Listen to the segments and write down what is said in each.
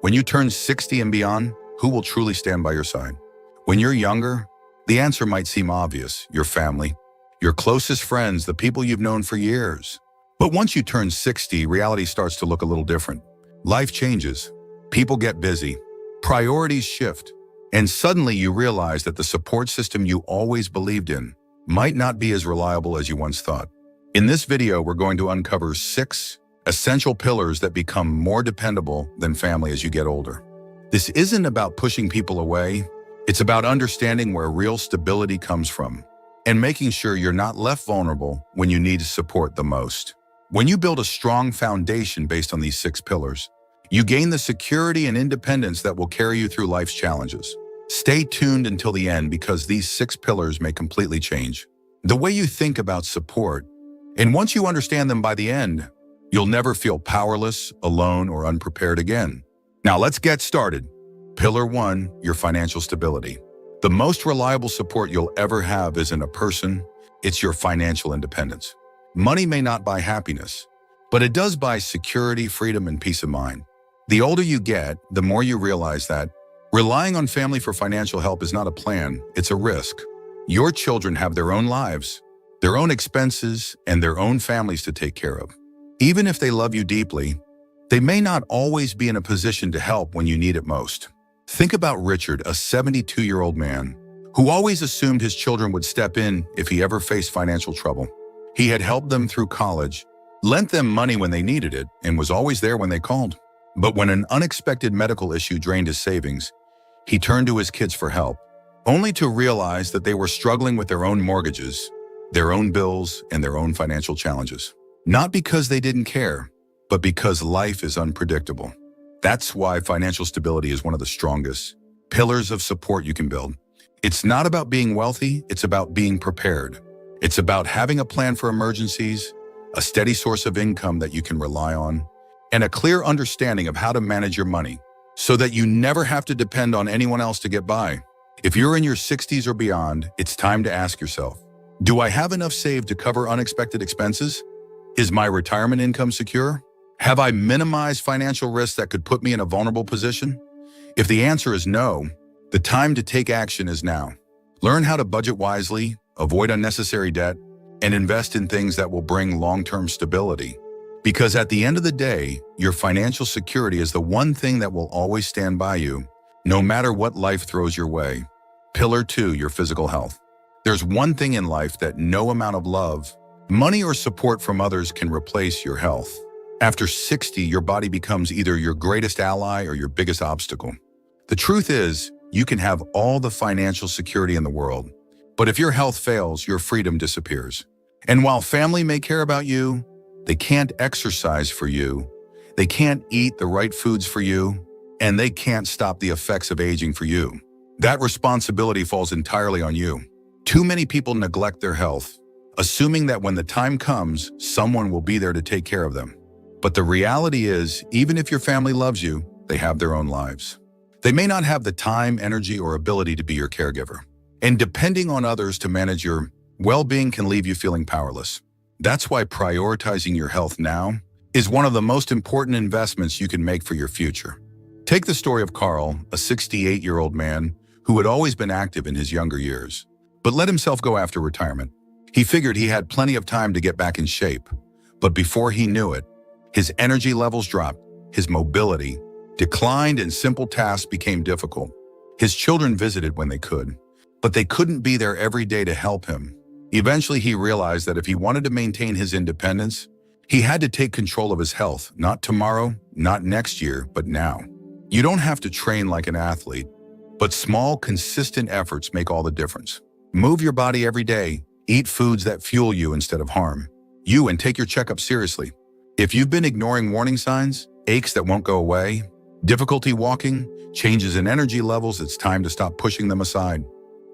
When you turn 60 and beyond, who will truly stand by your side? When you're younger, the answer might seem obvious: your family, your closest friends, the people you've known for years. But once you turn 60, reality starts to look a little different. Life changes, people get busy, priorities shift, and suddenly you realize that the support system you always believed in might not be as reliable as you once thought. In this video, we're going to uncover 6 essential pillars that become more dependable than family as you get older. This isn't about pushing people away. It's about understanding where real stability comes from and making sure you're not left vulnerable when you need support the most. When you build a strong foundation based on these 6 pillars, you gain the security and independence that will carry you through life's challenges. Stay tuned until the end because these 6 pillars may completely change the way you think about support. And once you understand them by the end, you'll never feel powerless, alone, or unprepared again. Now let's get started. Pillar 1, your financial stability. The most reliable support you'll ever have isn't a person, it's your financial independence. Money may not buy happiness, but it does buy security, freedom, and peace of mind. The older you get, the more you realize that relying on family for financial help is not a plan, it's a risk. Your children have their own lives, their own expenses, and their own families to take care of. Even if they love you deeply, they may not always be in a position to help when you need it most. Think about Richard, a 72-year-old man who always assumed his children would step in if he ever faced financial trouble. He had helped them through college, lent them money when they needed it, and was always there when they called. But when an unexpected medical issue drained his savings, he turned to his kids for help, only to realize that they were struggling with their own mortgages, their own bills, and their own financial challenges. Not because they didn't care, but because life is unpredictable. That's why financial stability is one of the strongest pillars of support you can build. It's not about being wealthy, it's about being prepared. It's about having a plan for emergencies, a steady source of income that you can rely on, and a clear understanding of how to manage your money so that you never have to depend on anyone else to get by. If you're in your 60s or beyond, it's time to ask yourself, do I have enough saved to cover unexpected expenses? Is my retirement income secure? Have I minimized financial risks that could put me in a vulnerable position? If the answer is no, the time to take action is now. Learn how to budget wisely, avoid unnecessary debt, and invest in things that will bring long-term stability. Because at the end of the day, your financial security is the one thing that will always stand by you, no matter what life throws your way. Pillar 2, your physical health. There's one thing in life that no amount of love, money, or support from others can replace: your health. After 60, your body becomes either your greatest ally or your biggest obstacle. The truth is, you can have all the financial security in the world, but if your health fails, your freedom disappears. And while family may care about you, they can't exercise for you, they can't eat the right foods for you, and they can't stop the effects of aging for you. That responsibility falls entirely on you. Too many people neglect their health, assuming that when the time comes, someone will be there to take care of them. But the reality is, even if your family loves you, they have their own lives. They may not have the time, energy, or ability to be your caregiver. And depending on others to manage your well-being can leave you feeling powerless. That's why prioritizing your health now is one of the most important investments you can make for your future. Take the story of Carl, a 68-year-old man who had always been active in his younger years, but let himself go after retirement. He figured he had plenty of time to get back in shape, but before he knew it, his energy levels dropped, his mobility declined, and simple tasks became difficult. His children visited when they could, but they couldn't be there every day to help him. Eventually, he realized that if he wanted to maintain his independence, he had to take control of his health, not tomorrow, not next year, but now. You don't have to train like an athlete, but small, consistent efforts make all the difference. Move your body every day, eat foods that fuel you instead of harm you, and take your checkup seriously. If you've been ignoring warning signs, aches that won't go away, difficulty walking, changes in energy levels, it's time to stop pushing them aside.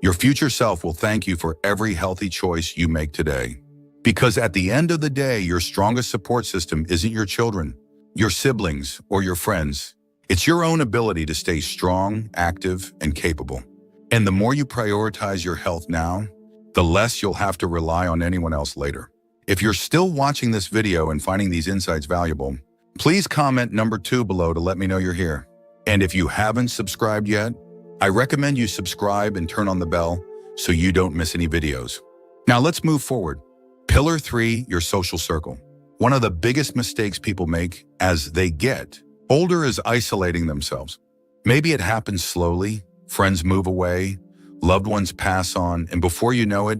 Your future self will thank you for every healthy choice you make today. Because at the end of the day, your strongest support system isn't your children, your siblings, or your friends. It's your own ability to stay strong, active, and capable. And the more you prioritize your health now, the less you'll have to rely on anyone else later. If you're still watching this video and finding these insights valuable, please comment number 2 below to let me know you're here. And if you haven't subscribed yet, I recommend you subscribe and turn on the bell so you don't miss any videos. Now let's move forward. Pillar 3, your social circle. One of the biggest mistakes people make as they get older is isolating themselves. Maybe it happens slowly, friends move away, loved ones pass on, and before you know it,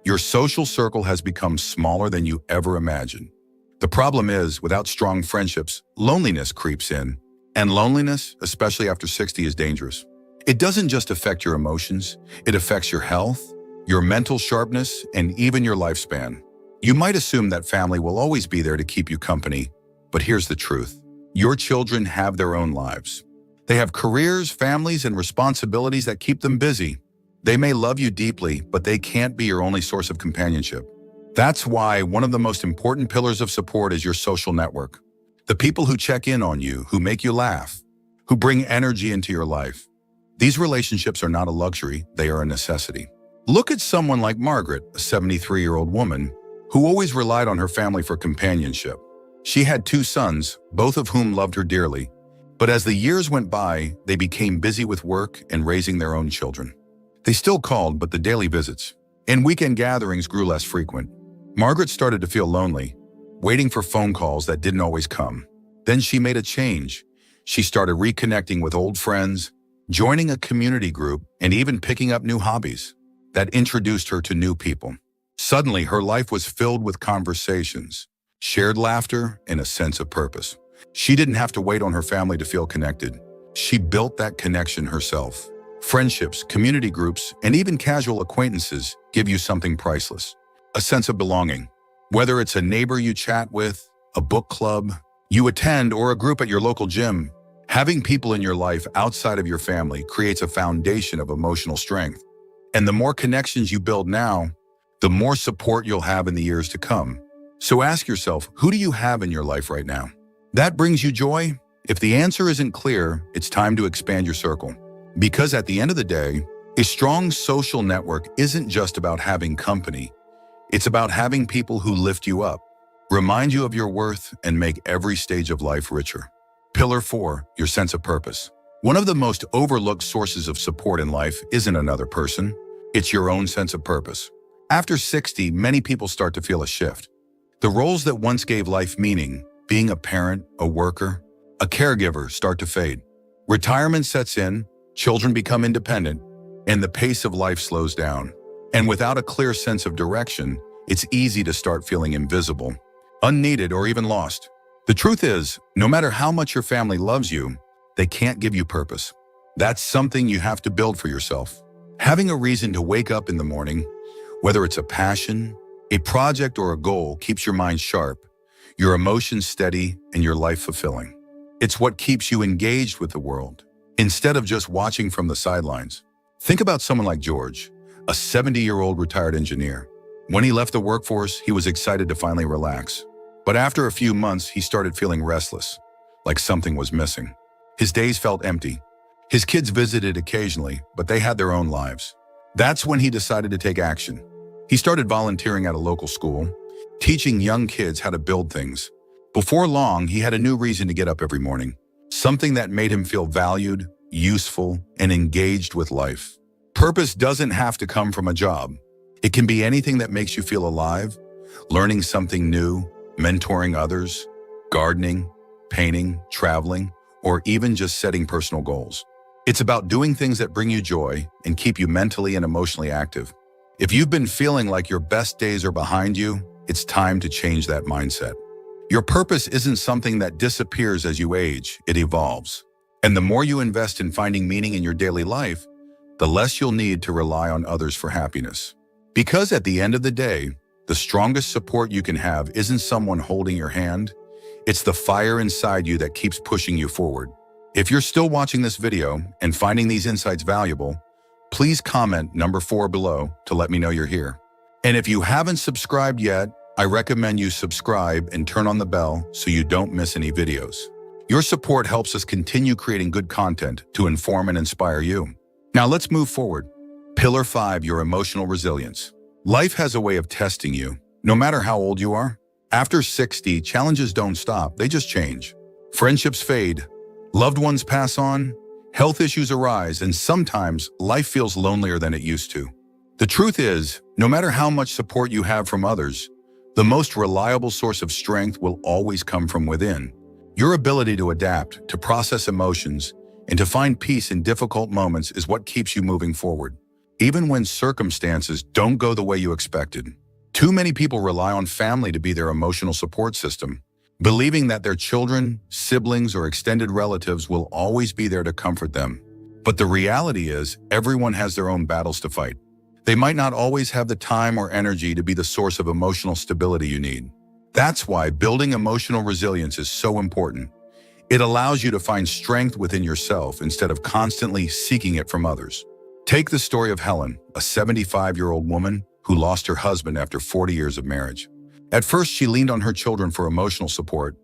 your social circle has become smaller than you ever imagined. The problem is, without strong friendships, loneliness creeps in. And loneliness, especially after 60, is dangerous. It doesn't just affect your emotions, it affects your health, your mental sharpness, and even your lifespan. You might assume that family will always be there to keep you company, but here's the truth. Your children have their own lives. They have careers, families, and responsibilities that keep them busy. They may love you deeply, but they can't be your only source of companionship. That's why one of the most important pillars of support is your social network. The people who check in on you, who make you laugh, who bring energy into your life. These relationships are not a luxury, they are a necessity. Look at someone like Margaret, a 73-year-old woman, who always relied on her family for companionship. She had 2 sons, both of whom loved her dearly. But as the years went by, they became busy with work and raising their own children. They still called, but the daily visits and weekend gatherings grew less frequent. Margaret started to feel lonely, waiting for phone calls that didn't always come. Then she made a change. She started reconnecting with old friends, joining a community group, and even picking up new hobbies that introduced her to new people. Suddenly, her life was filled with conversations, shared laughter, and a sense of purpose. She didn't have to wait on her family to feel connected. She built that connection herself. Friendships, community groups, and even casual acquaintances give you something priceless. A sense of belonging. Whether it's a neighbor you chat with, a book club you attend, or a group at your local gym, having people in your life outside of your family creates a foundation of emotional strength. And the more connections you build now, the more support you'll have in the years to come. So ask yourself, who do you have in your life right now? That brings you joy? If the answer isn't clear, it's time to expand your circle. Because at the end of the day, a strong social network isn't just about having company. It's about having people who lift you up, remind you of your worth, and make every stage of life richer. Pillar 4, your sense of purpose. One of the most overlooked sources of support in life isn't another person. It's your own sense of purpose. After 60, many people start to feel a shift. The roles that once gave life meaning, being a parent, a worker, a caregiver, start to fade. Retirement sets in, children become independent, and the pace of life slows down. And without a clear sense of direction, it's easy to start feeling invisible, unneeded, or even lost. The truth is, no matter how much your family loves you, they can't give you purpose. That's something you have to build for yourself. Having a reason to wake up in the morning, whether it's a passion, a project, or a goal, keeps your mind sharp, your emotions steady, and your life fulfilling. It's what keeps you engaged with the world, instead of just watching from the sidelines. Think about someone like George, a 70-year-old retired engineer. When he left the workforce, he was excited to finally relax. But after a few months, he started feeling restless, like something was missing. His days felt empty. His kids visited occasionally, but they had their own lives. That's when he decided to take action. He started volunteering at a local school, teaching young kids how to build things. Before long, he had a new reason to get up every morning, something that made him feel valued, useful, and engaged with life. Purpose doesn't have to come from a job. It can be anything that makes you feel alive, learning something new, mentoring others, gardening, painting, traveling, or even just setting personal goals. It's about doing things that bring you joy and keep you mentally and emotionally active. If you've been feeling like your best days are behind you, it's time to change that mindset. Your purpose isn't something that disappears as you age, it evolves. And the more you invest in finding meaning in your daily life, the less you'll need to rely on others for happiness. Because at the end of the day, the strongest support you can have isn't someone holding your hand, it's the fire inside you that keeps pushing you forward. If you're still watching this video and finding these insights valuable, please comment number 4 below to let me know you're here. And if you haven't subscribed yet, I recommend you subscribe and turn on the bell so you don't miss any videos. Your support helps us continue creating good content to inform and inspire you. Now let's move forward. Pillar 5, your emotional resilience. Life has a way of testing you, no matter how old you are. After 60, challenges don't stop, they just change. Friendships fade, Loved ones pass on, health issues arise, and sometimes life feels lonelier than it used to. The truth is, no matter how much support you have from others, the most reliable source of strength will always come from within. Your ability to adapt, to process emotions, and to find peace in difficult moments is what keeps you moving forward, even when circumstances don't go the way you expected. Too many people rely on family to be their emotional support system, believing that their children, siblings, or extended relatives will always be there to comfort them. But the reality is, everyone has their own battles to fight. They might not always have the time or energy to be the source of emotional stability you need. That's why building emotional resilience is so important. It allows you to find strength within yourself instead of constantly seeking it from others. Take the story of Helen, a 75-year-old woman who lost her husband after 40 years of marriage. At first, she leaned on her children for emotional support,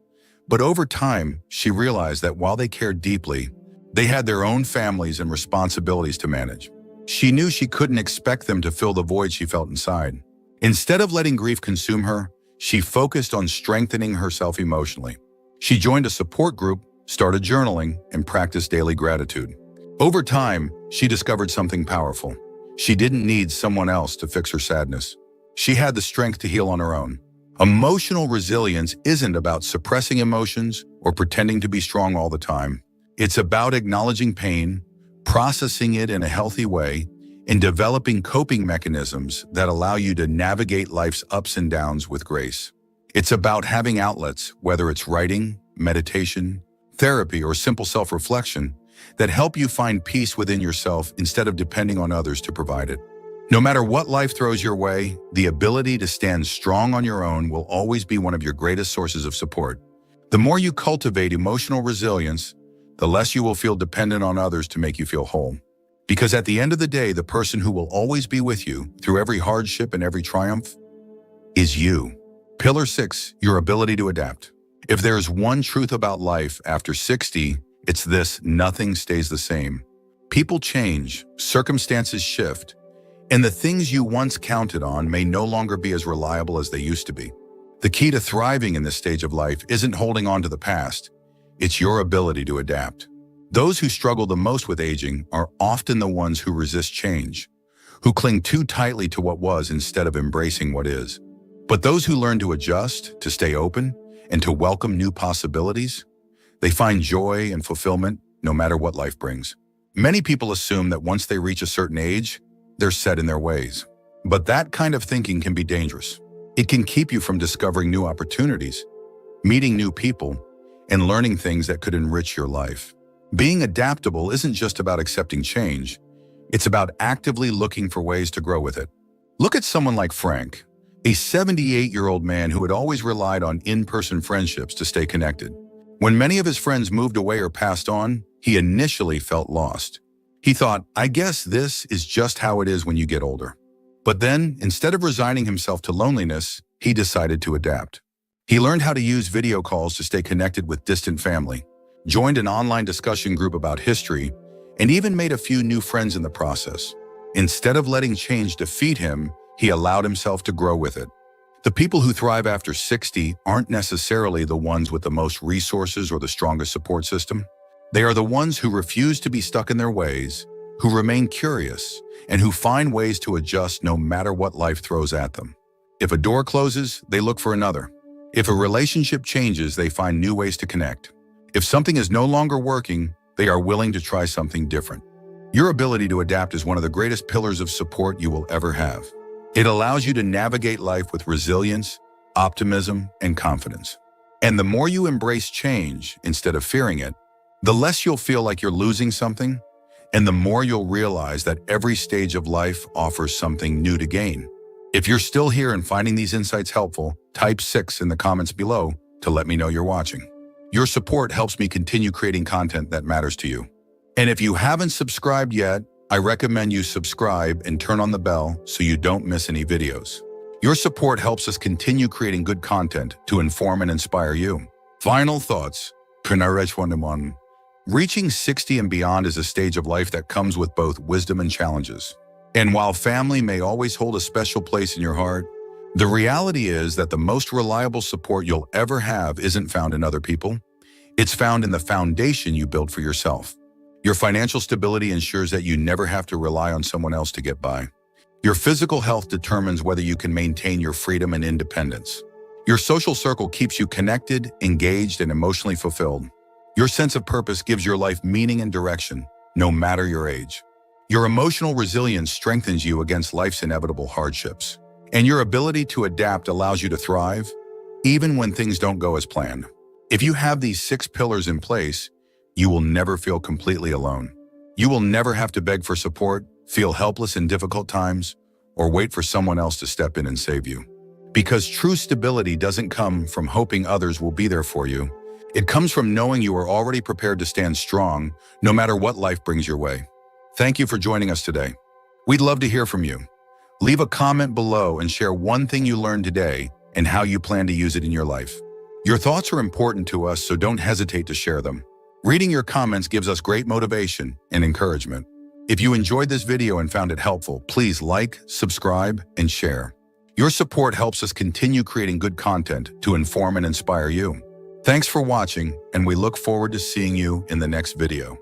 but over time, she realized that while they cared deeply, they had their own families and responsibilities to manage. She knew she couldn't expect them to fill the void she felt inside. Instead of letting grief consume her, she focused on strengthening herself emotionally. She joined a support group, started journaling, and practiced daily gratitude. Over time, she discovered something powerful. She didn't need someone else to fix her sadness. She had the strength to heal on her own. Emotional resilience isn't about suppressing emotions or pretending to be strong all the time. It's about acknowledging pain, processing it in a healthy way, and developing coping mechanisms that allow you to navigate life's ups and downs with grace. It's about having outlets, whether it's writing, meditation, therapy, or simple self-reflection, that help you find peace within yourself instead of depending on others to provide it. No matter what life throws your way, the ability to stand strong on your own will always be one of your greatest sources of support. The more you cultivate emotional resilience, the less you will feel dependent on others to make you feel whole. Because at the end of the day, the person who will always be with you through every hardship and every triumph is you. Pillar 6, your ability to adapt. If there is one truth about life after 60, it's this: nothing stays the same. People change, circumstances shift, and the things you once counted on may no longer be as reliable as they used to be. The key to thriving in this stage of life isn't holding on to the past, it's your ability to adapt. Those who struggle the most with aging are often the ones who resist change, who cling too tightly to what was instead of embracing what is. But those who learn to adjust, to stay open, and to welcome new possibilities, they find joy and fulfillment no matter what life brings. Many people assume that once they reach a certain age, they're set in their ways. But that kind of thinking can be dangerous. It can keep you from discovering new opportunities, meeting new people, and learning things that could enrich your life. Being adaptable isn't just about accepting change, it's about actively looking for ways to grow with it. Look at someone like Frank, a 78-year-old man who had always relied on in-person friendships to stay connected. When many of his friends moved away or passed on, he initially felt lost. He thought, I guess this is just how it is when you get older. But then, instead of resigning himself to loneliness, he decided to adapt. He learned how to use video calls to stay connected with distant family, joined an online discussion group about history, and even made a few new friends in the process. Instead of letting change defeat him, he allowed himself to grow with it. The people who thrive after 60 aren't necessarily the ones with the most resources or the strongest support system. They are the ones who refuse to be stuck in their ways, who remain curious, and who find ways to adjust no matter what life throws at them. If a door closes, they look for another. If a relationship changes, they find new ways to connect. If something is no longer working, they are willing to try something different. Your ability to adapt is one of the greatest pillars of support you will ever have. It allows you to navigate life with resilience, optimism, and confidence. And the more you embrace change instead of fearing it, the less you'll feel like you're losing something, and the more you'll realize that every stage of life offers something new to gain. If you're still here and finding these insights helpful, type 6 in the comments below to let me know you're watching. Your support helps me continue creating content that matters to you. And if you haven't subscribed yet, I recommend you subscribe and turn on the bell so you don't miss any videos. Your support helps us continue creating good content to inform and inspire you. Final thoughts. Reaching 60 and beyond is a stage of life that comes with both wisdom and challenges. And while family may always hold a special place in your heart, the reality is that the most reliable support you'll ever have isn't found in other people. It's found in the foundation you build for yourself. Your financial stability ensures that you never have to rely on someone else to get by. Your physical health determines whether you can maintain your freedom and independence. Your social circle keeps you connected, engaged, and emotionally fulfilled. Your sense of purpose gives your life meaning and direction, no matter your age. Your emotional resilience strengthens you against life's inevitable hardships. And your ability to adapt allows you to thrive, even when things don't go as planned. If you have these 6 pillars in place, you will never feel completely alone. You will never have to beg for support, feel helpless in difficult times, or wait for someone else to step in and save you. Because true stability doesn't come from hoping others will be there for you. It comes from knowing you are already prepared to stand strong, no matter what life brings your way. Thank you for joining us today. We'd love to hear from you. Leave a comment below and share one thing you learned today and how you plan to use it in your life. Your thoughts are important to us, so don't hesitate to share them. Reading your comments gives us great motivation and encouragement. If you enjoyed this video and found it helpful, please like, subscribe, and share. Your support helps us continue creating good content to inform and inspire you. Thanks for watching, and we look forward to seeing you in the next video.